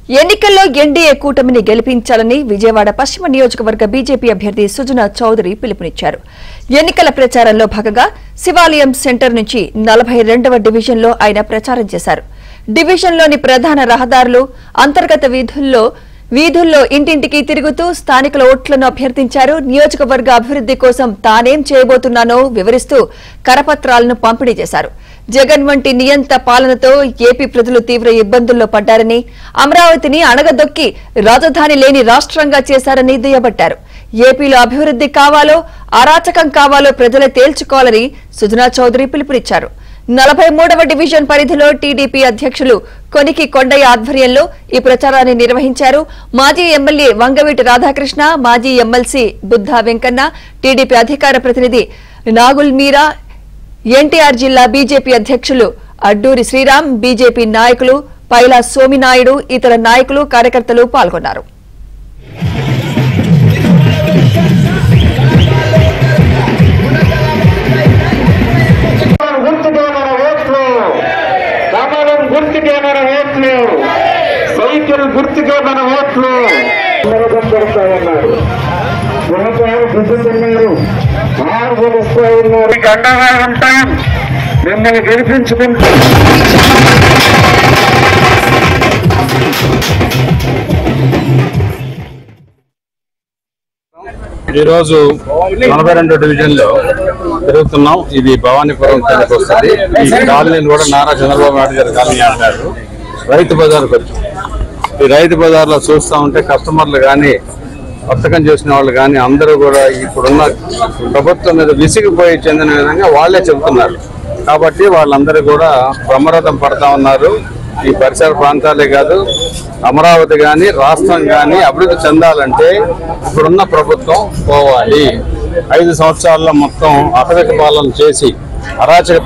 ఎన్నికల్లో ఎన్డీఏ కూటమిని గెలిపించాలని విజయవాడ పశ్చిమ నియోజకవర్గ బీజేపీ అభ్యర్థి సుజనా చౌదరి పిలుపునిచ్చారు. ఎన్నికల ప్రచారంలో భాగంగా శివాలయం సెంటర్ నుంచి 42వ డివిజన్లో ఆయన ప్రచారం చేశారు. డివిజన్లోని ప్రధాన రహదారులు, అంతర్గత వీధుల్లో ఇంటింటికి తిరుగుతూ స్థానికుల ఓట్లను అభ్యర్థించారు. నియోజకవర్గ అభివృద్ధి కోసం తానేం చేయబోతున్నానో వివరిస్తూ కరపత్రాలను పంపిణీ చేశారు. జగన్ వంటి నియంత పాలనతో ఏపీ ప్రజలు తీవ్ర ఇబ్బందుల్లో పడ్డారని, అమరావతిని అణగదొక్కి రాజధాని లేని రాష్ట్రంగా చేశారని దుయ్యబట్టారు. ఏపీలో అభివృద్ధి కావాలో అరాచకం కావాలో ప్రజలే తేల్చుకోవాలని సుజనా చౌదరి పిలుపునిచ్చారు. 43వ డివిజన్ పరిధిలో టీడీపీ అధ్యక్షులు కొనికి కొండయ్య ఆధ్వర్యంలో ఈ ప్రచారాన్ని నిర్వహించారు. మాజీ ఎమ్మెల్యే వంగవీటి రాధాకృష్ణ, మాజీ ఎమ్మెల్సీ బుద్ధా వెంకన్న, టీడీపీ అధికార ప్రతినిధి నాగుల్ మీరా, ఎన్టీఆర్ జిల్లా బీజేపీ అధ్యక్షులు అడ్డూరి శ్రీరామ్, బీజేపీ నాయకులు పైలా సోమినాయుడు, ఇతర నాయకులు, కార్యకర్తలు పాల్గొన్నారు. సైకిల్ గుర్తుకే మన ఓట్లు పెడతామన్నారు, మీకు అండగా ఉంటాం, మిమ్మల్ని గెలిపించుకుంటాం. ఈరోజు 42 డివిజన్లో తిరుగుతున్నాం. ఇది భవానీపురం కిందకి వస్తుంది. ఈ కాలనీని కూడా నారా చంద్రబాబు నాయుడు గారి కాలనీ అంటారు. రైతు బజార్కి వచ్చి ఈ రైతు బజార్లో చూస్తూ ఉంటే కస్టమర్లు కానీ, వర్తకం చేసిన వాళ్ళు కానీ అందరూ కూడా ఇప్పుడున్న ప్రభుత్వం మీద విసిగిపోయి చెందిన విధంగా వాళ్లే చెబుతున్నారు. కాబట్టి వాళ్ళందరూ కూడా బ్రహ్మరథం పడతా ఉన్నారు. ఈ పరిసర ప్రాంతాలే కాదు, అమరావతి కానీ రాష్ట్రం కానీ అభివృద్ధి చెందాలంటే ఇప్పుడున్న ప్రభుత్వం పోవాలి. 5 సంవత్సరాల్లో మొత్తం అటవిక పాలన చేసి అరాచక